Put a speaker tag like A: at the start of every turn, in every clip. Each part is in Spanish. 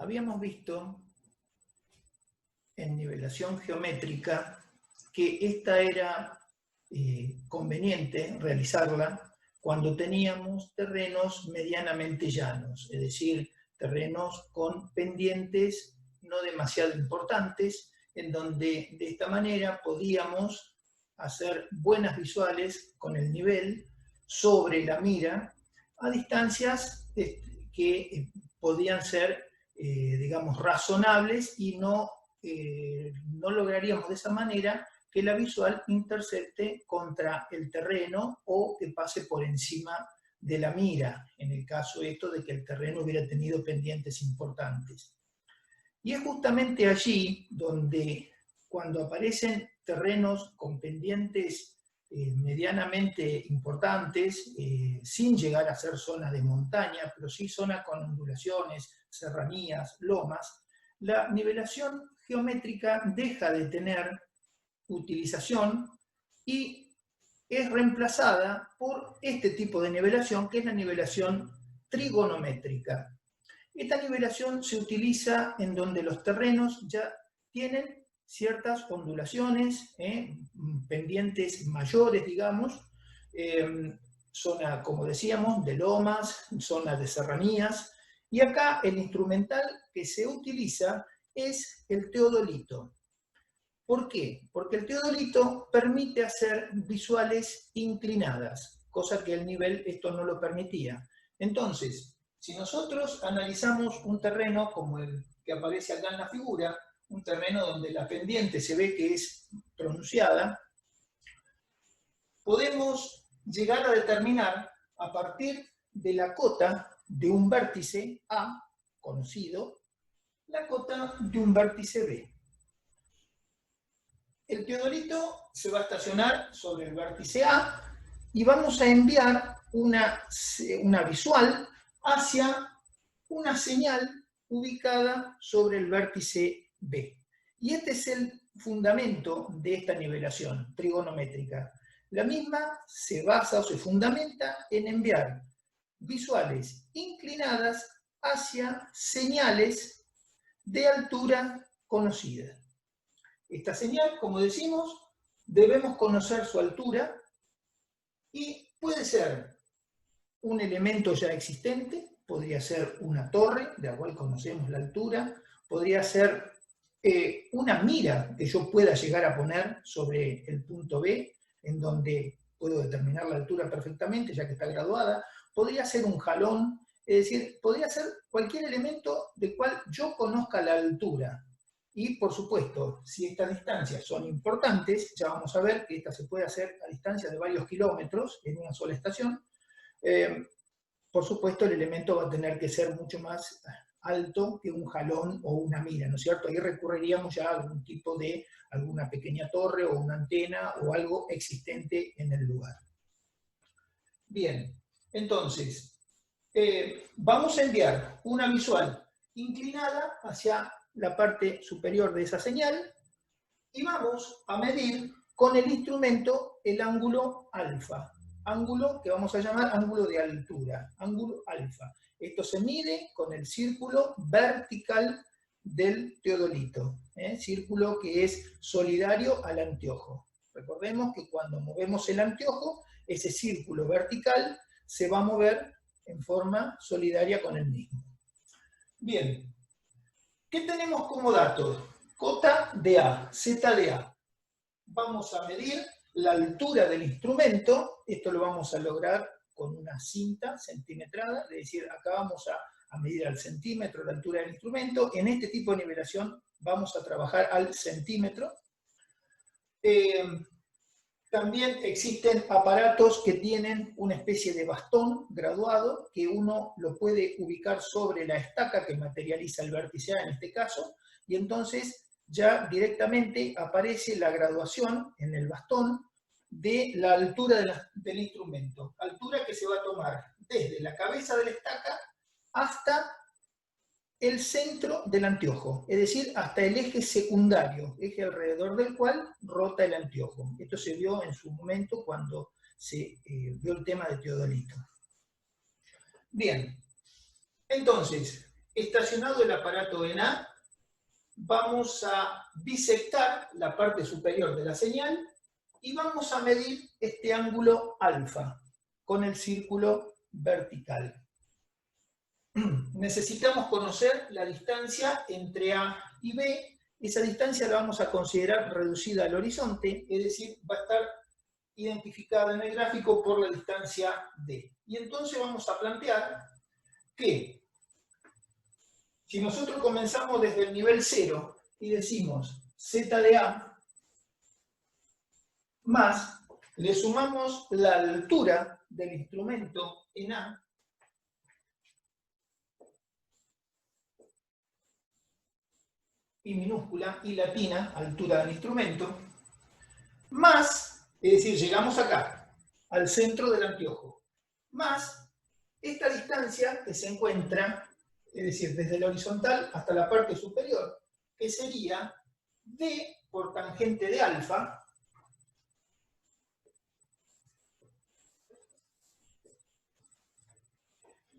A: habíamos visto en nivelación geométrica que esta era conveniente realizarla cuando teníamos terrenos medianamente llanos, es decir, terrenos con pendientes no demasiado importantes, en donde de esta manera podíamos hacer buenas visuales con el nivel sobre la mira a distancias que podían ser, digamos, razonables y no lograríamos de esa manera que la visual intercepte contra el terreno o que pase por encima de la mira, en el caso esto de que el terreno hubiera tenido pendientes importantes. Y es justamente allí donde, cuando aparecen terrenos con pendientes medianamente importantes, sin llegar a ser zonas de montaña, pero sí zonas con ondulaciones, serranías, lomas, la nivelación geométrica deja de tener utilización y es reemplazada por este tipo de nivelación, que es la nivelación trigonométrica. Esta nivelación se utiliza en donde los terrenos ya tienen ciertas ondulaciones, pendientes mayores, digamos, zona, como decíamos, de lomas, zona de serranías, y acá el instrumental que se utiliza es el teodolito. ¿Por qué? Porque el teodolito permite hacer visuales inclinadas, cosa que el nivel esto no lo permitía. Entonces, si nosotros analizamos un terreno como el que aparece acá en la figura, un terreno donde la pendiente se ve que es pronunciada, podemos llegar a determinar a partir de la cota de un vértice A, conocido, la cota de un vértice B. El teodolito se va a estacionar sobre el vértice A y vamos a enviar una visual hacia una señal ubicada sobre el vértice B. Y este es el fundamento de esta nivelación trigonométrica. La misma se basa o se fundamenta en enviar visuales inclinadas hacia señales de altura conocida. Esta señal, como decimos, debemos conocer su altura y puede ser un elemento ya existente, podría ser una torre, de la cual conocemos la altura, podría ser una mira que yo pueda llegar a poner sobre el punto B, en donde puedo determinar la altura perfectamente, ya que está graduada, podría ser un jalón, es decir, podría ser cualquier elemento del cual yo conozca la altura. Y, por supuesto, si estas distancias son importantes, ya vamos a ver que esta se puede hacer a distancias de varios kilómetros en una sola estación, por supuesto el elemento va a tener que ser mucho más alto que un jalón o una mira, ¿no es cierto? Ahí recurriríamos ya a algún tipo de, alguna pequeña torre o una antena o algo existente en el lugar. Bien, entonces, vamos a enviar una visual inclinada hacia la parte superior de esa señal y vamos a medir con el instrumento el ángulo alfa, ángulo que vamos a llamar ángulo de altura, ángulo alfa. Esto se mide con el círculo vertical del teodolito, círculo que es solidario al anteojo. Recordemos que cuando movemos el anteojo, ese círculo vertical se va a mover en forma solidaria con el mismo. Bien, ¿qué tenemos como datos? Cota de A, Z de A. Vamos a medir la altura del instrumento, esto lo vamos a lograr con una cinta centimetrada, es decir, acá vamos a medir al centímetro la altura del instrumento. En este tipo de nivelación vamos a trabajar al centímetro. También existen aparatos que tienen una especie de bastón graduado, que uno lo puede ubicar sobre la estaca que materializa el vértice A en este caso, y entonces ya directamente aparece la graduación en el bastón de la altura del instrumento. Altura que se va a tomar desde la cabeza de la estaca hasta el centro del anteojo, es decir, hasta el eje secundario, eje alrededor del cual rota el anteojo. Esto se vio en su momento cuando se vio el tema de teodolito. Bien, entonces, estacionado el aparato en A, vamos a bisectar la parte superior de la señal y vamos a medir este ángulo alfa con el círculo vertical. Necesitamos conocer la distancia entre A y B. Esa distancia la vamos a considerar reducida al horizonte, es decir, va a estar identificada en el gráfico por la distancia D. Y entonces vamos a plantear que si nosotros comenzamos desde el nivel 0 y decimos Z de A más, le sumamos la altura del instrumento en A, y minúscula, y latina, altura del instrumento, más, es decir, llegamos acá, al centro del anteojo, más esta distancia que se encuentra, es decir, desde la horizontal hasta la parte superior, que sería D por tangente de alfa,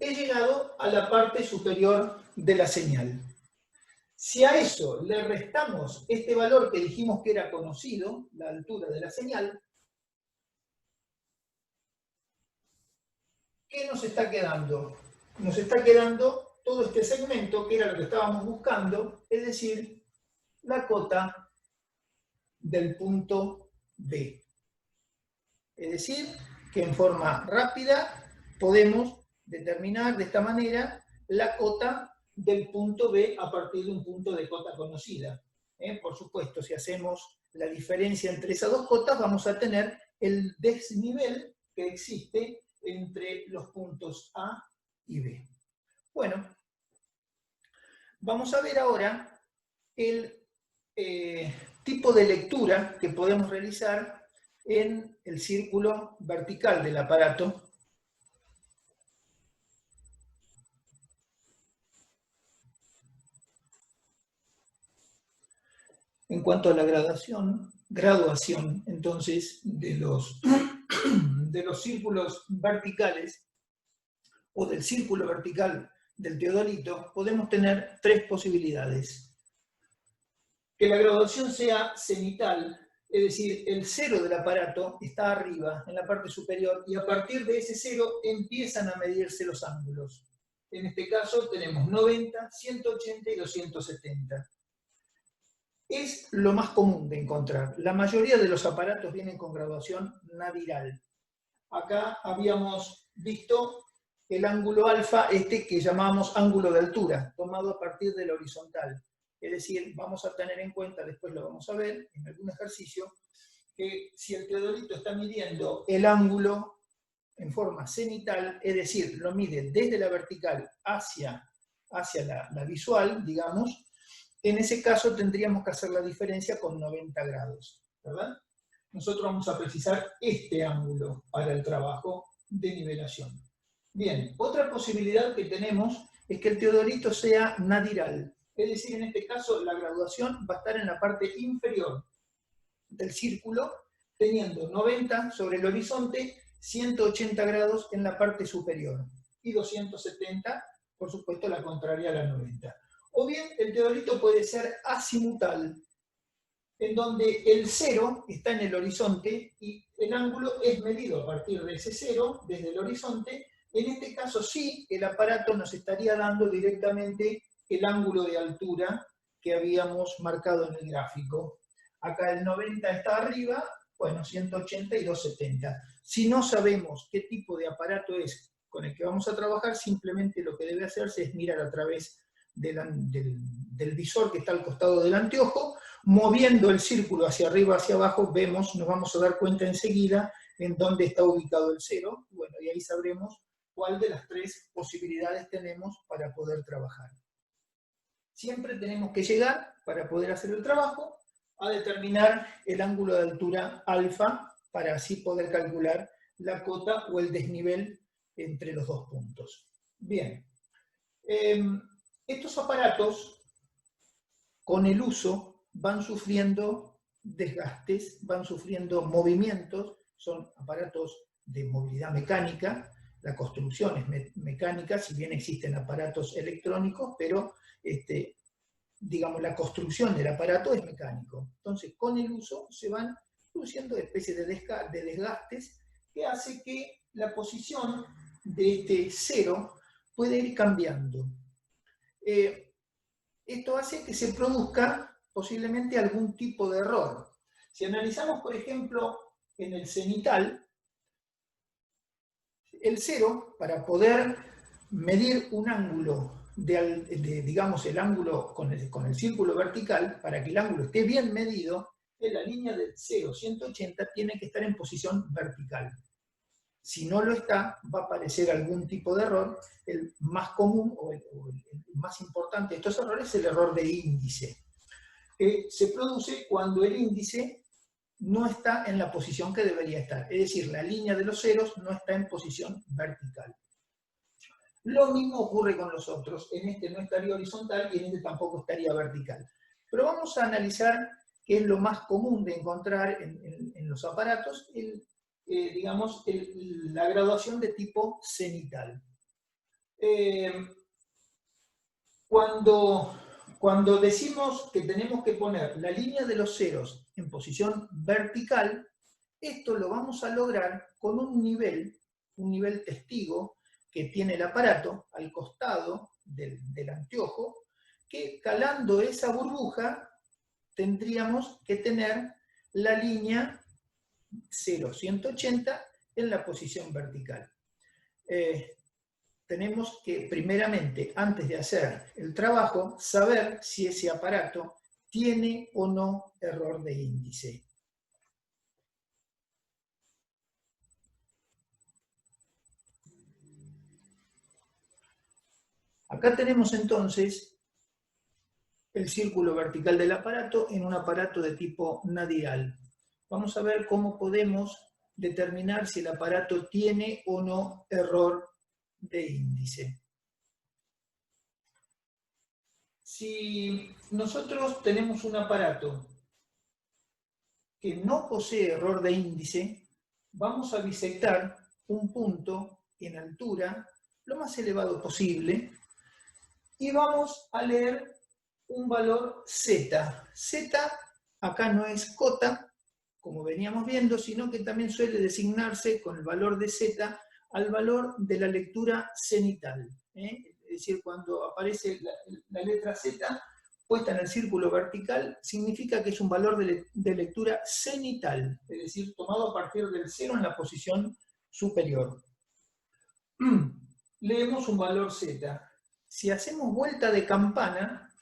A: he llegado a la parte superior de la señal. Si a eso le restamos este valor que dijimos que era conocido, la altura de la señal, ¿qué nos está quedando? Nos está quedando todo este segmento, que era lo que estábamos buscando, es decir, la cota del punto B. Es decir, que en forma rápida podemos determinar de esta manera la cota del punto B a partir de un punto de cota conocida. Por supuesto, si hacemos la diferencia entre esas dos cotas, vamos a tener el desnivel que existe entre los puntos A y B. Bueno, vamos a ver ahora el tipo de lectura que podemos realizar en el círculo vertical del aparato. En cuanto a la graduación entonces, de los círculos verticales, o del círculo vertical del teodolito, podemos tener tres posibilidades. Que la graduación sea cenital, es decir, el cero del aparato está arriba, en la parte superior, y a partir de ese cero empiezan a medirse los ángulos. En este caso tenemos 90, 180 y 270. Es lo más común de encontrar. La mayoría de los aparatos vienen con graduación nadiral. Acá habíamos visto el ángulo alfa, que llamamos ángulo de altura, tomado a partir del horizontal. Es decir, vamos a tener en cuenta, después lo vamos a ver en algún ejercicio, que si el teodolito está midiendo el ángulo en forma cenital, es decir, lo mide desde la vertical hacia la visual, digamos, en ese caso tendríamos que hacer la diferencia con 90 grados, ¿verdad? Nosotros vamos a precisar este ángulo para el trabajo de nivelación. Bien, otra posibilidad que tenemos es que el teodolito sea nadiral, es decir, en este caso la graduación va a estar en la parte inferior del círculo, teniendo 90 sobre el horizonte, 180 grados en la parte superior, y 270, por supuesto, la contraria a la 90. O bien el teodolito puede ser azimutal, en donde el cero está en el horizonte y el ángulo es medido a partir de ese cero, desde el horizonte. En este caso sí, el aparato nos estaría dando directamente el ángulo de altura que habíamos marcado en el gráfico. Acá el 90 está arriba, bueno, 180 y 270. Si no sabemos qué tipo de aparato es con el que vamos a trabajar, simplemente lo que debe hacerse es mirar a través del visor que está al costado del anteojo, moviendo el círculo hacia arriba, hacia abajo, nos vamos a dar cuenta enseguida en dónde está ubicado el cero, bueno, y ahí sabremos cuál de las tres posibilidades tenemos para poder trabajar. Siempre tenemos que llegar, para poder hacer el trabajo, a determinar el ángulo de altura alfa, para así poder calcular la cota o el desnivel entre los dos puntos. Bien. Estos aparatos, con el uso, van sufriendo desgastes, van sufriendo movimientos, son aparatos de movilidad mecánica, la construcción es mecánica, si bien existen aparatos electrónicos, pero digamos, la construcción del aparato es mecánico. Entonces, con el uso se van produciendo especies de desgastes que hace que la posición de este cero puede ir cambiando. Esto hace que se produzca posiblemente algún tipo de error. Si analizamos, por ejemplo, en el cenital, el cero, para poder medir un ángulo, digamos, el ángulo con el círculo vertical, para que el ángulo esté bien medido, en la línea del 0, 180, tiene que estar en posición vertical. Si no lo está, va a aparecer algún tipo de error. El más común o el más importante de estos errores es el error de índice. Se produce cuando el índice no está en la posición que debería estar. Es decir, la línea de los ceros no está en posición vertical. Lo mismo ocurre con los otros. En este no estaría horizontal y en este tampoco estaría vertical. Pero vamos a analizar qué es lo más común de encontrar en los aparatos, digamos, la graduación de tipo cenital. Cuando decimos que tenemos que poner la línea de los ceros en posición vertical, esto lo vamos a lograr con un nivel testigo que tiene el aparato al costado del anteojo, que calando esa burbuja tendríamos que tener la línea 0, 180 en la posición vertical. Tenemos que, primeramente, antes de hacer el trabajo, saber si ese aparato tiene o no error de índice. Acá tenemos entonces el círculo vertical del aparato en un aparato de tipo nadial. Vamos a ver cómo podemos determinar si el aparato tiene o no error de índice. Si nosotros tenemos un aparato que no posee error de índice, vamos a bisectar un punto en altura lo más elevado posible y vamos a leer un valor z. Z acá no es cota, como veníamos viendo, sino que también suele designarse con el valor de z al valor de la lectura cenital. Es decir, cuando aparece la letra z puesta en el círculo vertical, significa que es un valor de lectura cenital, es decir, tomado a partir del 0 en la posición superior. Leemos un valor z. Si hacemos vuelta de campana,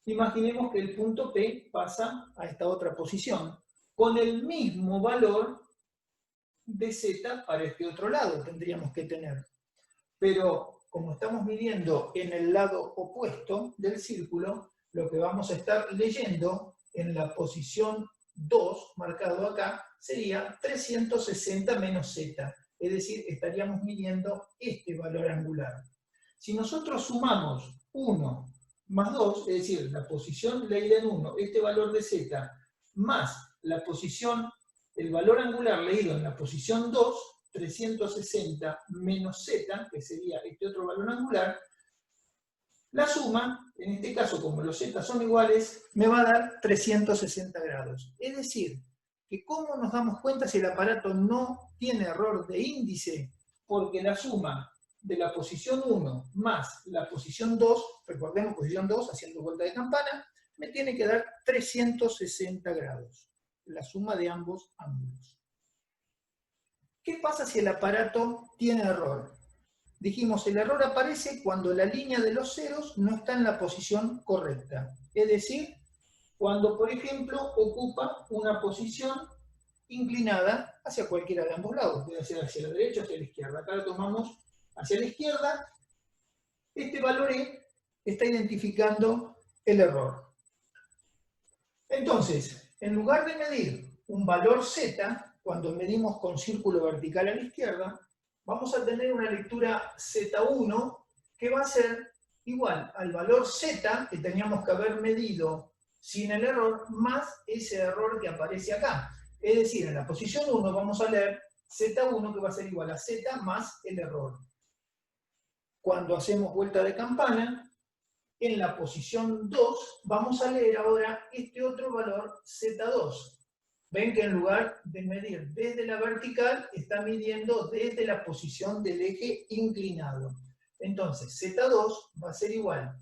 A: imaginemos que el punto P pasa a esta otra posición, con el mismo valor de z para este otro lado tendríamos que tener. Pero como estamos midiendo en el lado opuesto del círculo, lo que vamos a estar leyendo en la posición 2, marcado acá, sería 360 menos z. Es decir, estaríamos midiendo este valor angular. Si nosotros sumamos 1 más 2, es decir, la posición leída en 1, este valor de z, más la posición, el valor angular leído en la posición 2, 360 menos z, que sería este otro valor angular, la suma, en este caso como los z son iguales, me va a dar 360 grados. Es decir, que ¿cómo nos damos cuenta si el aparato no tiene error de índice? Porque la suma de la posición 1 más la posición 2, recordemos posición 2, haciendo vuelta de campana, me tiene que dar 360 grados, la suma de ambos ángulos. ¿Qué pasa si el aparato tiene error? Dijimos, el error aparece cuando la línea de los ceros no está en la posición correcta. Es decir, cuando, por ejemplo, ocupa una posición inclinada hacia cualquiera de ambos lados. Puede ser hacia la derecha o hacia la izquierda. Acá lo tomamos hacia la izquierda. Este valor E está identificando el error. Entonces, en lugar de medir un valor Z, cuando medimos con círculo vertical a la izquierda, vamos a tener una lectura Z1 que va a ser igual al valor Z que teníamos que haber medido sin el error, más ese error que aparece acá. Es decir, en la posición 1 vamos a leer Z1 que va a ser igual a Z más el error. Cuando hacemos vuelta de campana, en la posición 2 vamos a leer ahora este otro valor Z2. Ven que en lugar de medir desde la vertical, está midiendo desde la posición del eje inclinado. Entonces, Z2 va a ser igual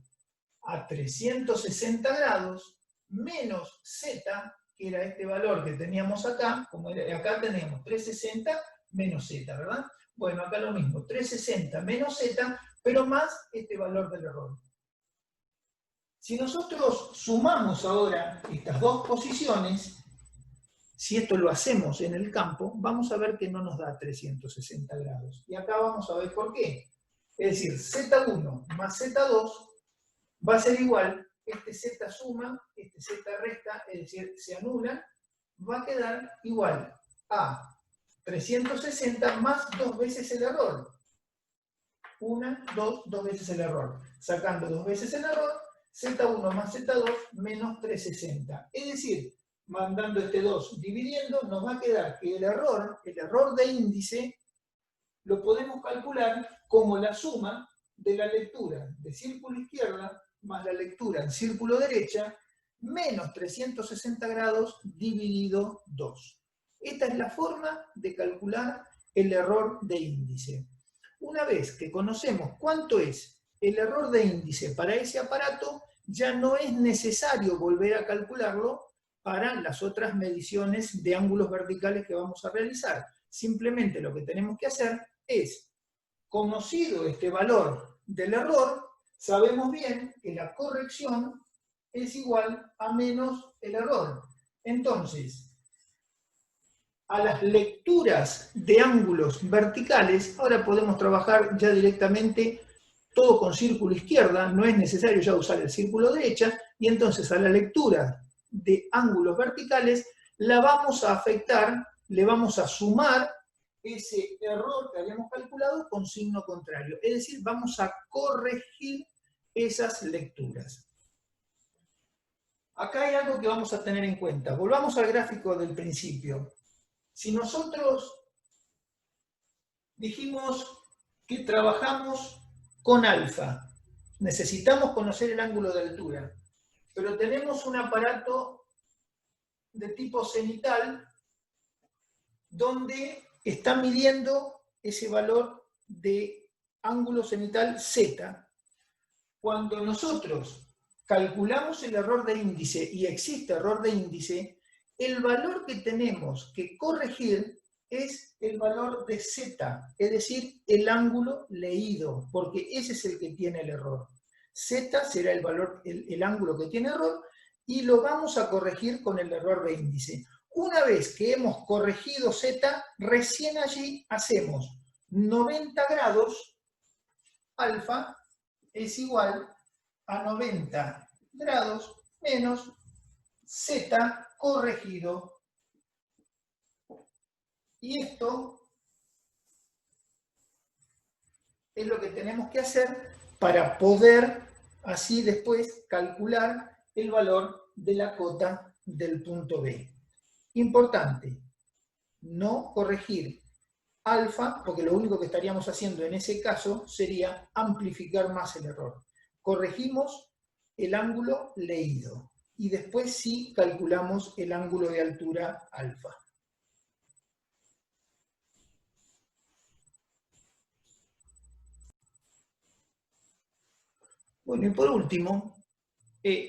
A: a 360 grados menos Z, que era este valor que teníamos acá, como acá tenemos 360 menos Z, ¿verdad? Bueno, acá lo mismo, 360 menos Z, pero más este valor del error. Si nosotros sumamos ahora estas dos posiciones, si esto lo hacemos en el campo, vamos a ver que no nos da 360 grados. Y acá vamos a ver por qué. Es decir, Z1 más Z2 va a ser igual, este Z suma, este Z resta, es decir, se anulan, va a quedar igual a 360 más 2 veces el error. Dos veces el error. Sacando 2 veces el error, Z1 más Z2 menos 360. Es decir, mandando este 2 dividiendo, nos va a quedar que el error de índice, lo podemos calcular como la suma de la lectura de círculo izquierda más la lectura en círculo derecha, menos 360 grados dividido 2. Esta es la forma de calcular el error de índice. Una vez que conocemos cuánto es el error de índice para ese aparato, ya no es necesario volver a calcularlo para las otras mediciones de ángulos verticales que vamos a realizar. Simplemente lo que tenemos que hacer es, conocido este valor del error, sabemos bien que la corrección es igual a menos el error. Entonces, a las lecturas de ángulos verticales, ahora podemos trabajar ya directamente todo con círculo izquierda, no es necesario ya usar el círculo derecha, y entonces a la lectura de ángulos verticales la vamos a afectar, le vamos a sumar ese error que habíamos calculado con signo contrario. Es decir, vamos a corregir esas lecturas. Acá hay algo que vamos a tener en cuenta. Volvamos al gráfico del principio. Si nosotros dijimos que trabajamos con alfa, necesitamos conocer el ángulo de altura, pero tenemos un aparato de tipo cenital donde está midiendo ese valor de ángulo cenital Z. Cuando nosotros calculamos el error de índice y existe error de índice, el valor que tenemos que corregir es el valor de Z, es decir, el ángulo leído, porque ese es el que tiene el error. Z será el valor, el ángulo que tiene error, y lo vamos a corregir con el error de índice. Una vez que hemos corregido Z, recién allí hacemos 90 grados, alfa es igual a 90 grados menos Z corregido. Y esto es lo que tenemos que hacer para poder así después calcular el valor de la cota del punto B. Importante, no corregir alfa, porque lo único que estaríamos haciendo en ese caso sería amplificar más el error. Corregimos el ángulo leído y después sí calculamos el ángulo de altura alfa. Bueno, y por último,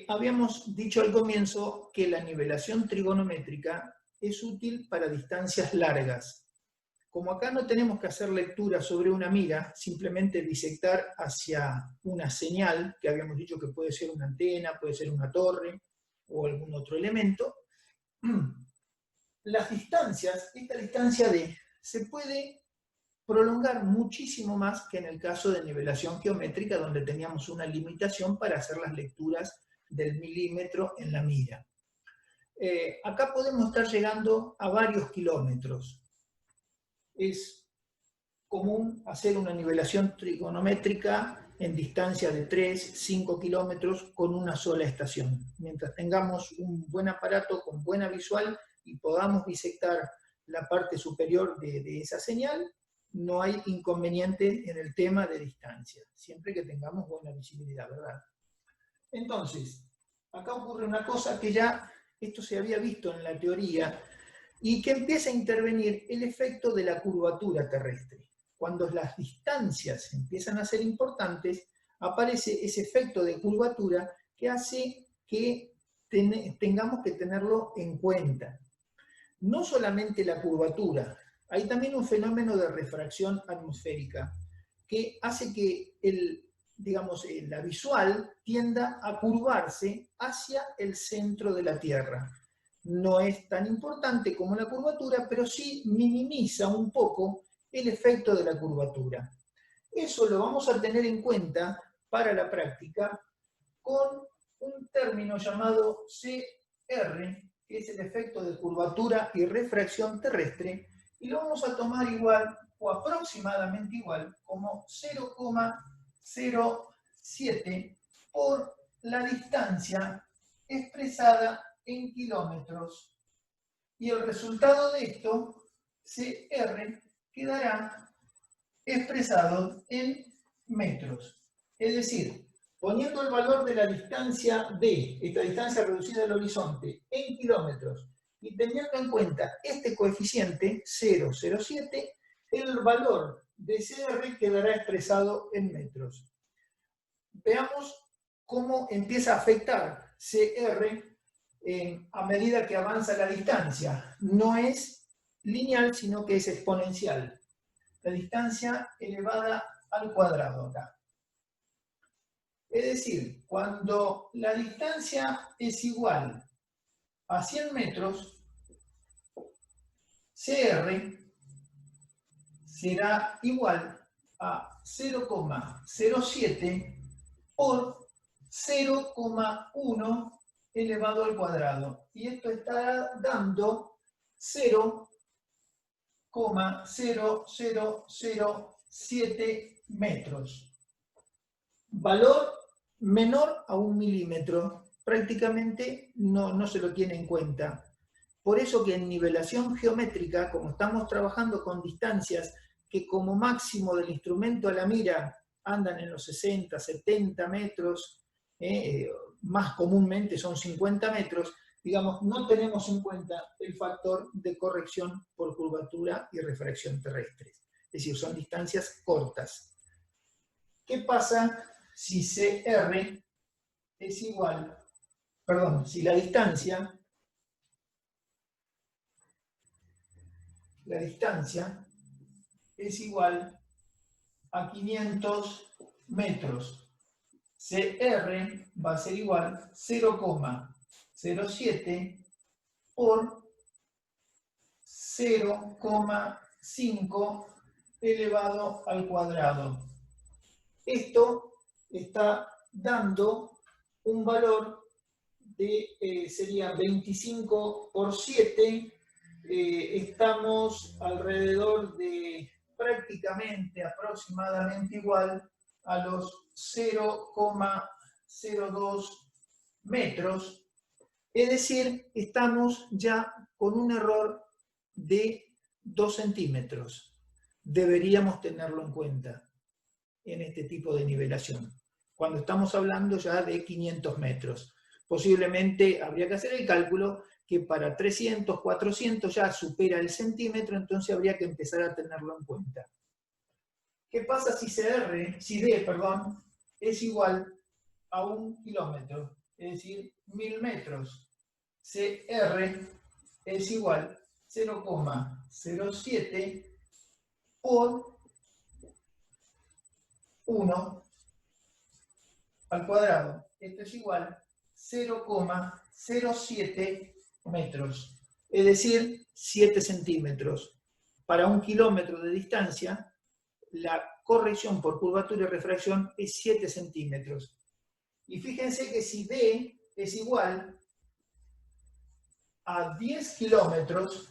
A: habíamos dicho al comienzo que la nivelación trigonométrica es útil para distancias largas. Como acá no tenemos que hacer lectura sobre una mira, simplemente disectar hacia una señal, que habíamos dicho que puede ser una antena, puede ser una torre o algún otro elemento, las distancias, esta distancia D, se puede prolongar muchísimo más que en el caso de nivelación geométrica, donde teníamos una limitación para hacer las lecturas del milímetro en la mira. Acá podemos estar llegando a varios kilómetros. Es común hacer una nivelación trigonométrica en distancia de 3, 5 kilómetros con una sola estación. Mientras tengamos un buen aparato con buena visual y podamos disectar la parte superior de esa señal, no hay inconveniente en el tema de distancia, siempre que tengamos buena visibilidad, ¿verdad? Entonces, acá ocurre una cosa que ya esto se había visto en la teoría, y que empieza a intervenir el efecto de la curvatura terrestre. Cuando las distancias empiezan a ser importantes, aparece ese efecto de curvatura que hace que tengamos que tenerlo en cuenta. No solamente la curvatura, hay también un fenómeno de refracción atmosférica que hace que la visual tienda a curvarse hacia el centro de la Tierra. No es tan importante como la curvatura, pero sí minimiza un poco el efecto de la curvatura. Eso lo vamos a tener en cuenta para la práctica con un término llamado CR, que es el efecto de curvatura y refracción terrestre, y lo vamos a tomar igual o aproximadamente igual como 0,07 por la distancia expresada en kilómetros. Y el resultado de esto, CR, quedará expresado en metros. Es decir, poniendo el valor de la distancia D, esta distancia reducida al horizonte, en kilómetros, y teniendo en cuenta este coeficiente, 0,07, el valor de CR quedará expresado en metros. Veamos cómo empieza a afectar CR a medida que avanza la distancia. No es lineal, sino que es exponencial. La distancia elevada al cuadrado acá. Es decir, cuando la distancia es igual a 100 metros, CR será igual a 0,07 por 0,1 elevado al cuadrado. Y esto estará dando 0,0007 metros. Valor menor a 1 milímetro. Prácticamente no se lo tiene en cuenta. Por eso que en nivelación geométrica, como estamos trabajando con distancias que como máximo del instrumento a la mira andan en los 60, 70 metros, más comúnmente son 50 metros, digamos, no tenemos en cuenta el factor de corrección por curvatura y refracción terrestres. Es decir, son distancias cortas. ¿Qué pasa si CR es igual, si la distancia es igual a 500 metros? CR va a ser igual a 0,07 por 0,5 elevado al cuadrado. Esto está dando un valor de, sería 25 por 7, estamos alrededor de prácticamente, aproximadamente igual a los 0,02 metros, es decir, estamos ya con un error de 2 centímetros. Deberíamos tenerlo en cuenta en este tipo de nivelación, cuando estamos hablando ya de 500 metros. Posiblemente habría que hacer el cálculo que para 300, 400 ya supera el centímetro, entonces habría que empezar a tenerlo en cuenta. ¿Qué pasa si D, es igual a 1 kilómetro? Es decir, 1000 metros. CR es igual a 0,07 por 1 al cuadrado. Esto es igual a 0,07 metros. Es decir, 7 centímetros. Para 1 kilómetro de distancia, la corrección por curvatura y refracción es 7 centímetros. Y fíjense que si D es igual a 10 kilómetros,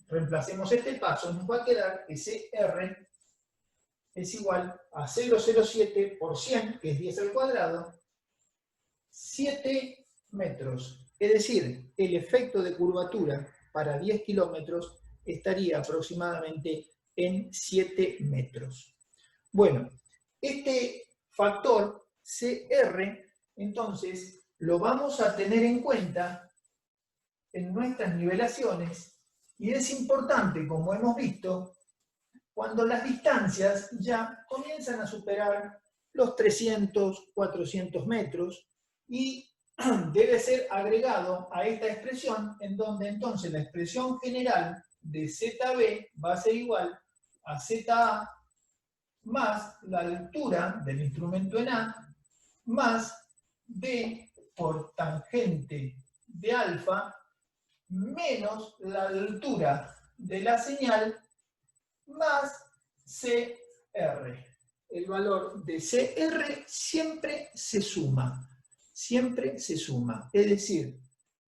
A: reemplacemos este paso, nos va a quedar que CR es igual a 0,07 por 100, que es 10 al cuadrado, 7 metros. Es decir, el efecto de curvatura para 10 kilómetros estaría aproximadamente en 7 metros. Bueno, este factor CR, entonces, lo vamos a tener en cuenta en nuestras nivelaciones, y es importante, como hemos visto, cuando las distancias ya comienzan a superar los 300, 400 metros, y debe ser agregado a esta expresión, en donde entonces la expresión general de ZB va a ser igual a ZA más la altura del instrumento en A, más B por tangente de alfa, menos la altura de la señal, más CR. El valor de CR siempre se suma. Siempre se suma. Es decir,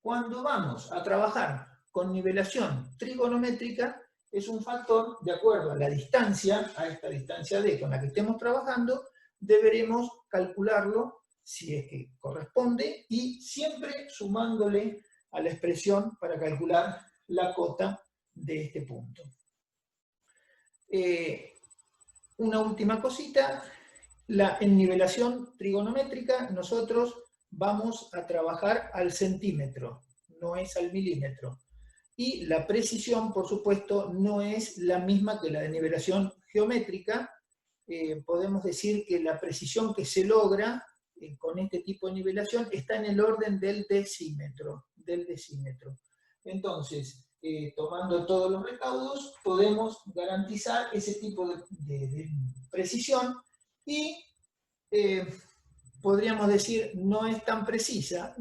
A: cuando vamos a trabajar con nivelación trigonométrica, es un factor de acuerdo a la distancia, a esta distancia D con la que estemos trabajando, deberemos calcularlo si es que corresponde y siempre sumándole a la expresión para calcular la cota de este punto. Una última cosita, en nivelación trigonométrica nosotros vamos a trabajar al centímetro, no es al milímetro. Y la precisión, por supuesto, no es la misma que la de nivelación geométrica. Podemos decir que la precisión que se logra con este tipo de nivelación está en el orden del decímetro. Entonces, tomando todos los recaudos, podemos garantizar ese tipo de precisión y podríamos decir no es tan precisa,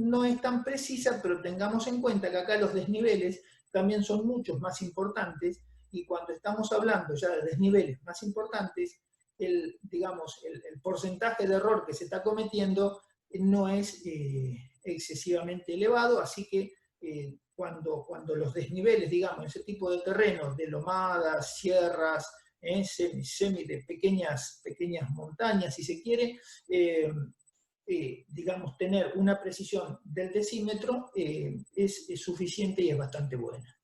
A: pero tengamos en cuenta que acá los desniveles también son muchos más importantes, y cuando estamos hablando ya de desniveles más importantes, el porcentaje de error que se está cometiendo no es excesivamente elevado, así que cuando los desniveles, digamos, ese tipo de terrenos, de lomadas, sierras, semi de pequeñas montañas, si se quiere, digamos, tener una precisión del decímetro es suficiente y es bastante buena.